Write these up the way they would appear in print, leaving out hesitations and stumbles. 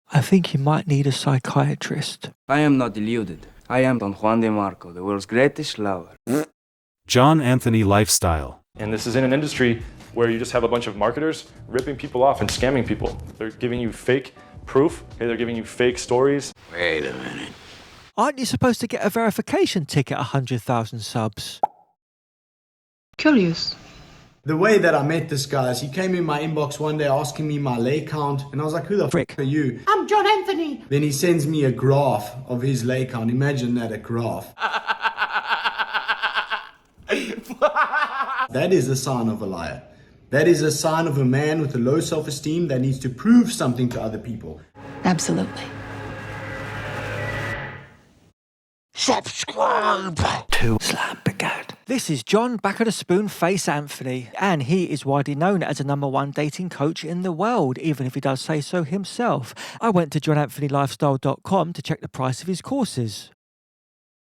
I think you might need a psychiatrist. I am not deluded. I am Don Juan de Marco, the world's greatest lover. JohnAnthonyLifestyle. And this is in an industry where you just have a bunch of marketers ripping people off and scamming people. They're giving you fake proof, okay? They're giving you fake stories. Wait a minute. Aren't you supposed to get a verification tick at 100,000 subs? Curious. The way that I met this guy is he came in my inbox one day asking me my lay count, and I was like, who the frick are you? I'm John Anthony. Then he sends me a graph of his lay count. Imagine that, a graph. That is a sign of a liar. That is a sign of a man with a low self-esteem that needs to prove something to other people. Absolutely. Subscribe to Slam Brigade. This is John back at a spoon face Anthony, and he is widely known as the #1 dating coach in the world, even if he does say so himself. I went to JohnAnthonyLifestyle.com to check the price of his courses.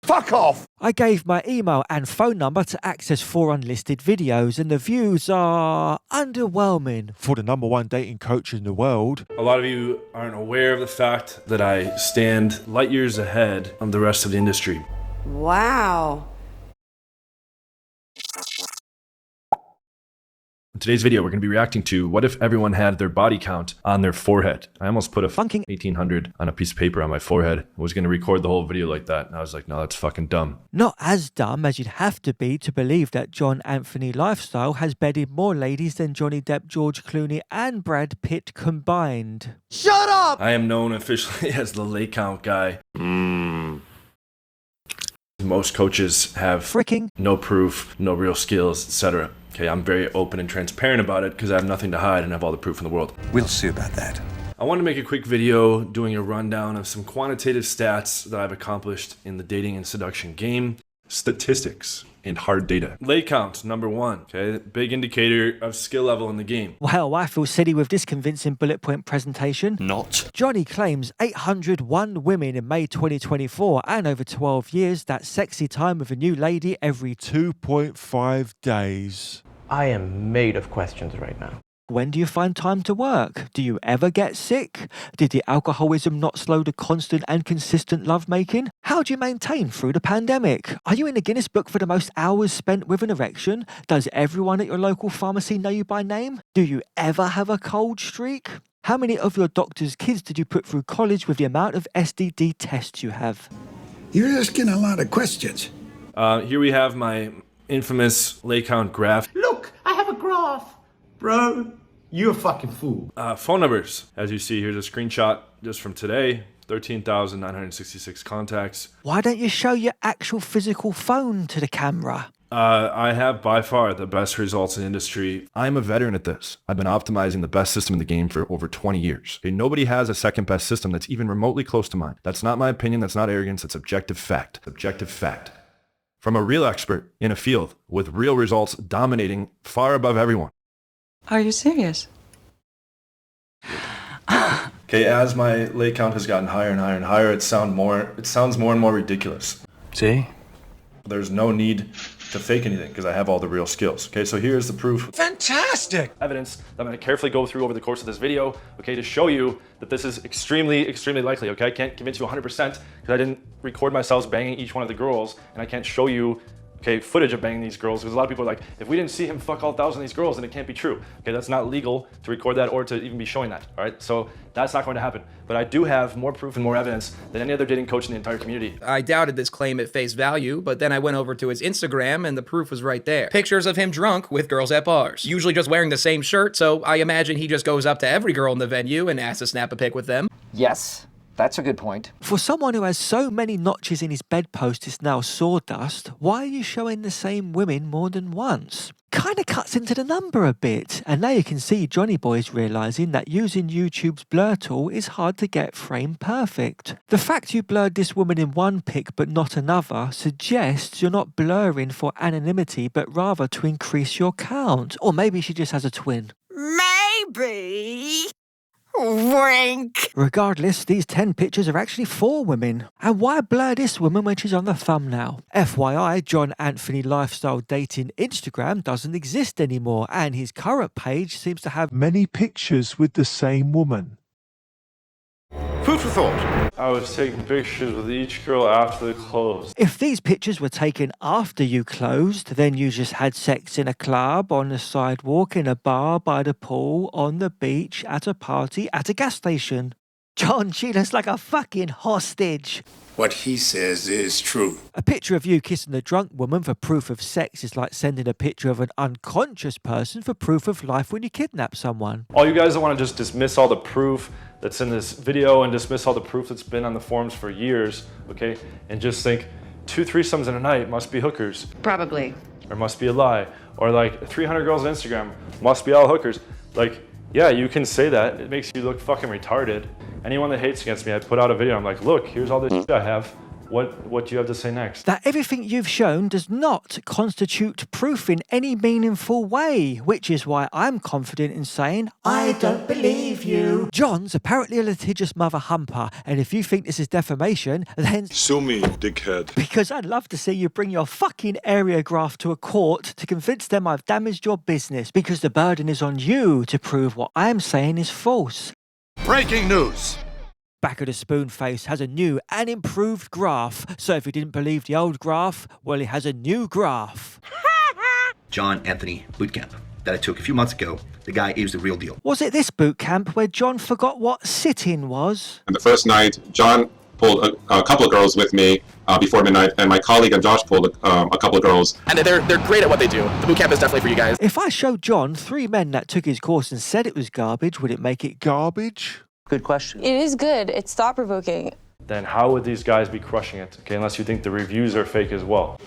Fuck off! I gave my email and phone number to access 4 unlisted videos, and the views are underwhelming for the #1 dating coach in the world. A lot of you aren't aware of the fact that I stand light years ahead of the rest of the industry. Wow. In today's video, we're going to be reacting to what if everyone had their body count on their forehead. I almost put a fucking 1800 on a piece of paper on my forehead. I was going to record the whole video like that. And I was like, no, that's fucking dumb. Not as dumb as you'd have to be to believe that John Anthony Lifestyle has bedded more ladies than Johnny Depp, George Clooney and Brad Pitt combined. Shut up! I am known officially as the lay count guy. Most coaches have Fricking no proof, no real skills, etc. Okay, I'm very open and transparent about it because I have nothing to hide and have all the proof in the world. We'll see about that. I want to make a quick video doing a rundown of some quantitative stats that I've accomplished in the dating and seduction game. Statistics and hard data. Lay count, #1. Okay, big indicator of skill level in the game. Well, I feel silly with this convincing bullet point presentation. Not. Johnny claims 801 women in May 2024, and over 12 years, that's sexy time with a new lady every 2.5 days. I am made of questions right now. When do you find time to work? Do you ever get sick? Did the alcoholism not slow the constant and consistent lovemaking? How do you maintain through the pandemic? Are you in the Guinness Book for the most hours spent with an erection? Does everyone at your local pharmacy know you by name? Do you ever have a cold streak? How many of your doctor's kids did you put through college with the amount of STD tests you have? You're asking a lot of questions. Here we have my infamous lay count graph. Look, I have a graph. Bro, you a fucking fool. Phone numbers. As you see, here's a screenshot just from today. 13,966 contacts. Why don't you show your actual physical phone to the camera? I have by far the best results in the industry. I'm a veteran at this. I've been optimizing the best system in the game for over 20 years. Okay, nobody has a second best system that's even remotely close to mine. That's not my opinion. That's not arrogance. It's objective fact. Objective fact. From a real expert in a field with real results dominating far above everyone. Are you serious? Okay, as my lay count has gotten higher and higher and higher, it sounds more and more ridiculous. See? There's no need to fake anything because I have all the real skills. Okay, so here's the proof. Fantastic! Evidence that I'm going to carefully go through over the course of this video, okay, to show you that this is extremely, extremely likely, okay? I can't convince you 100% because I didn't record myself banging each one of the girls, and I can't show you, okay, footage of banging these girls, because a lot of people are like, if we didn't see him fuck all 1,000 of these girls, then it can't be true. Okay, that's not legal to record that or to even be showing that, all right? So that's not going to happen. But I do have more proof and more evidence than any other dating coach in the entire community. I doubted this claim at face value, but then I went over to his Instagram and the proof was right there. Pictures of him drunk with girls at bars, usually just wearing the same shirt, so I imagine he just goes up to every girl in the venue and asks to snap a pic with them. Yes. That's a good point. For someone who has so many notches in his bedpost it's now sawdust, why are you showing the same women more than once? Kinda cuts into the number a bit, and now you can see Johnny Boy's realising that using YouTube's blur tool is hard to get frame perfect. The fact you blurred this woman in one pic but not another suggests you're not blurring for anonymity but rather to increase your count. Or maybe she just has a twin. Maybe. Wink. Regardless, these 10 pictures are actually 4 women. And why blur this woman when she's on the thumbnail? FYI, John Anthony Lifestyle Dating Instagram doesn't exist anymore, and his current page seems to have Many pictures with the same woman. Food for thought. I was taking pictures with each girl after they closed. If these pictures were taken after you closed, then you just had sex in a club, on the sidewalk, in a bar, by the pool, on the beach, at a party, at a gas station. John, she looks like a fucking hostage. What he says is true. A picture of you kissing a drunk woman for proof of sex is like sending a picture of an unconscious person for proof of life when you kidnap someone. All you guys that want to just dismiss all the proof that's in this video and dismiss all the proof that's been on the forums for years, okay, and just think 2 threesomes in a night must be hookers. Probably. Or must be a lie. Or like 300 girls on Instagram must be all hookers. Like, yeah, you can say that. It makes you look fucking retarded. Anyone that hates against me, I put out a video. I'm like, look, here's all this shit I have. What do you have to say next? That everything you've shown does not constitute proof in any meaningful way, which is why I'm confident in saying, I don't believe you. John's apparently a litigious mother humper, and if you think this is defamation, then sue me, dickhead. Because I'd love to see you bring your fucking area graph to a court to convince them I've damaged your business, because the burden is on you to prove what I'm saying is false. Breaking news. Back of the Spoon face has a new and improved graph, so if you didn't believe the old graph, well, it has a new graph. John Anthony bootcamp that I took a few months ago. The guy is the real deal. Was it this boot camp where John forgot what sit-in was? And the first night, John pulled a couple of girls with me before midnight, and my colleague and Josh pulled a couple of girls. And they're great at what they do. The boot camp is definitely for you guys. If I showed John 3 men that took his course and said it was garbage, would it make it garbage? Good question. It is good. It's thought-provoking. Then how would these guys be crushing it? Okay, unless you think the reviews are fake as well.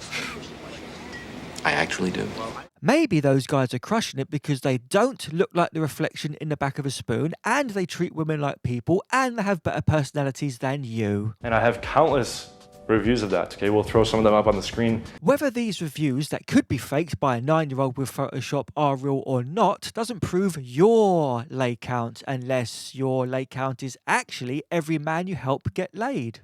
I actually do. Maybe those guys are crushing it because they don't look like the reflection in the back of a spoon, and they treat women like people, and they have better personalities than you. And I have countless reviews of that, okay? We'll throw some of them up on the screen. Whether these reviews that could be faked by a 9-year-old with Photoshop are real or not doesn't prove your lay count, unless your lay count is actually every man you help get laid.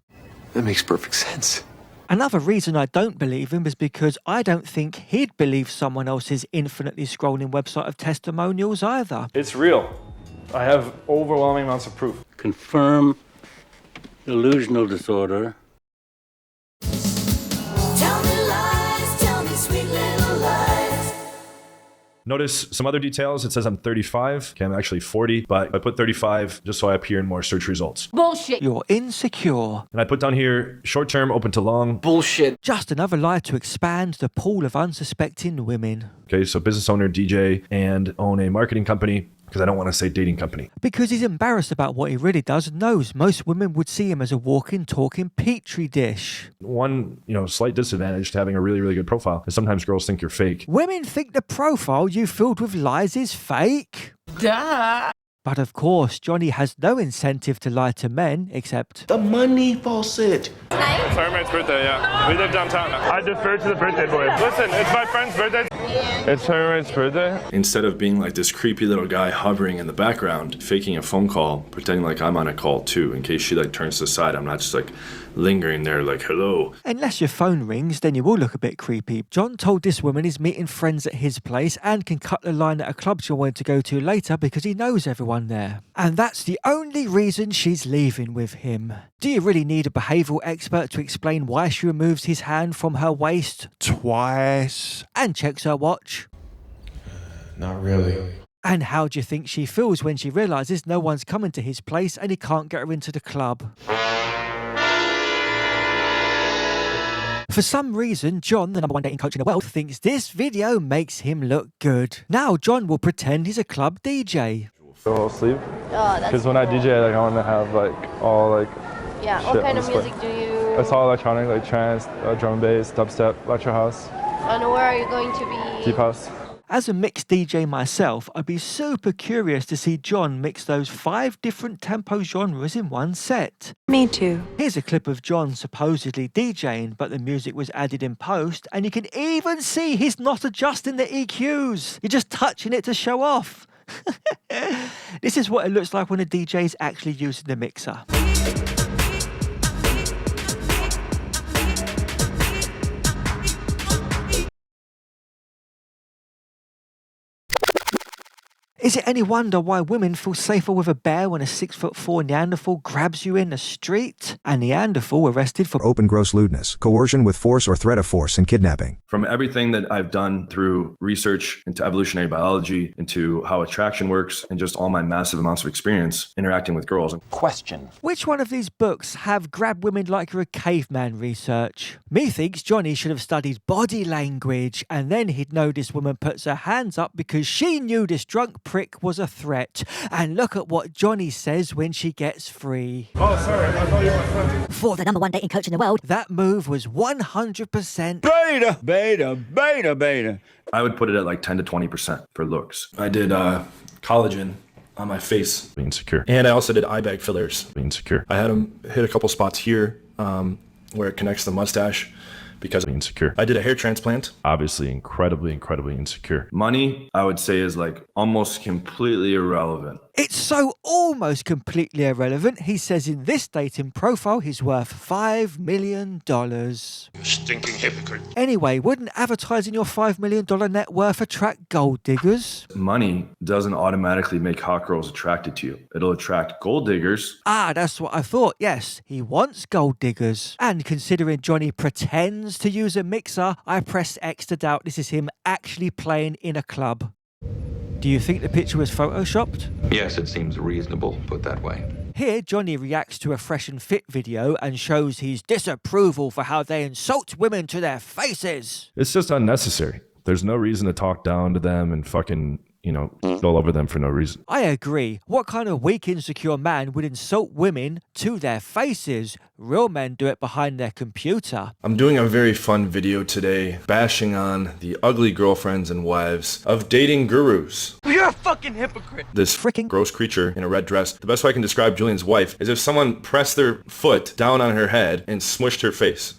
That makes perfect sense. Another reason I don't believe him is because I don't think he'd believe someone else's infinitely scrolling website of testimonials either. It's real. I have overwhelming amounts of proof. Confirm delusional disorder. Notice some other details. It says I'm 35. Okay, I'm actually 40, but I put 35 just so I appear in more search results. Bullshit. You're insecure. And I put down here, short-term, open to long. Bullshit. Just another lie to expand the pool of unsuspecting women. Okay, so business owner, DJ, and own a marketing company, because I don't want to say dating company. Because he's embarrassed about what he really does and knows most women would see him as a walking, talking petri dish. One, slight disadvantage to having a really, really good profile is sometimes girls think you're fake. Women think the profile you filled with lies is fake. Duh. But of course, Johnny has no incentive to lie to men, except the money faucet. It's our mate's birthday, yeah. We live downtown. I defer to the birthday boy. Listen, it's my friend's birthday. It's her mate's birthday. Instead of being like this creepy little guy hovering in the background, faking a phone call, pretending like I'm on a call too, in case she turns to the side, I'm not just lingering there hello. Unless your phone rings, then you will look a bit creepy. John told this woman he's meeting friends at his place and can cut the line at a club she'll want to go to later because he knows everyone there. And that's the only reason she's leaving with him. Do you really need a behavioural expert to explain why she removes his hand from her waist twice and checks her watch? Not really. And how do you think she feels when she realises no one's coming to his place and he can't get her into the club? For some reason, John, the #1 dating coach in the world, thinks this video makes him look good. Now John will pretend he's a club DJ. Go sleep? Oh, that's because when I DJ, I want to have all yeah. What kind of music do you? It's all electronic, trance, drum and bass, dubstep, electro house. And where are you going to be? Deep house. As a mixed DJ myself, I'd be super curious to see John mix those 5 different tempo genres in one set. Me too. Here's a clip of John supposedly DJing, but the music was added in post, and you can even see he's not adjusting the EQs. You're just touching it to show off. This is what it looks like when a DJ is actually using the mixer. Is it any wonder why women feel safer with a bear when a 6'4" Neanderthal grabs you in the street? A Neanderthal arrested for open gross lewdness, coercion with force or threat of force, and kidnapping. From everything that I've done through research into evolutionary biology, into how attraction works, and just all my massive amounts of experience interacting with girls. Question. Which one of these books have grab women like you're a caveman research? Methinks Johnny should have studied body language, and then he'd know this woman puts her hands up because she knew this drunk prick was a threat. And look at what Johnny says when she gets free. Oh, sorry, I thought you were my friend. For the #1 dating coach in the world, that move was 100% Beta. I would put it at like 10 to 20% for looks. I did collagen on my face, insecure. And I also did eye bag fillers, insecure. I had them hit a couple spots here where it connects the mustache because I'm insecure. I did a hair transplant. Obviously incredibly insecure. Money, I would say, is like almost completely irrelevant. It's so almost completely irrelevant. He says in this dating profile he's worth $5 million. You stinking hypocrite. Anyway, wouldn't advertising your $5 million net worth attract gold diggers? Money doesn't automatically make hot girls attracted to you. It'll attract gold diggers. Ah, that's what I thought. Yes, he wants gold diggers. And considering Johnny pretends to use a mixer, I pressed X to doubt this is him actually playing in a club. Do you think the picture was photoshopped? Yes, it seems reasonable, put that way. Here, Johnny reacts to a Fresh and Fit video and shows his disapproval for how they insult women to their faces. It's just unnecessary. There's no reason to talk down to them and fucking, all over them for no reason. I agree. What kind of weak, insecure man would insult women to their faces? Real men do it behind their computer. I'm doing a very fun video today, bashing on the ugly girlfriends and wives of dating gurus. You're a fucking hypocrite. This freaking gross creature in a red dress. The best way I can describe Julian's wife is if someone pressed their foot down on her head and smushed her face.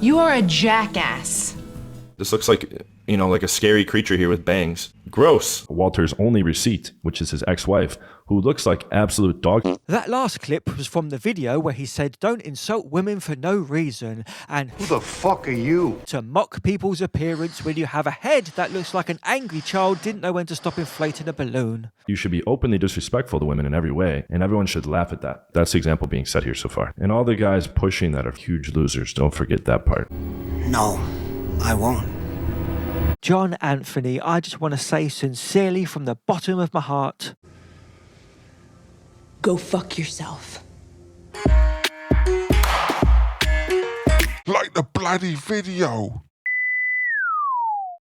You are a jackass. This looks like, like a scary creature here with bangs. Gross. Walter's only receipt, which is his ex-wife, who looks like absolute dog. That last clip was from the video where he said don't insult women for no reason and Who the fuck are you? to mock people's appearance when you have a head that looks like an angry child didn't know when to stop inflating a balloon. You should be openly disrespectful to women in every way, and everyone should laugh at that. That's the example being set here so far. And all the guys pushing that are huge losers. Don't forget that part. No, I won't. John Anthony, I just want to say sincerely from the bottom of my heart, Go fuck yourself. Like the bloody video.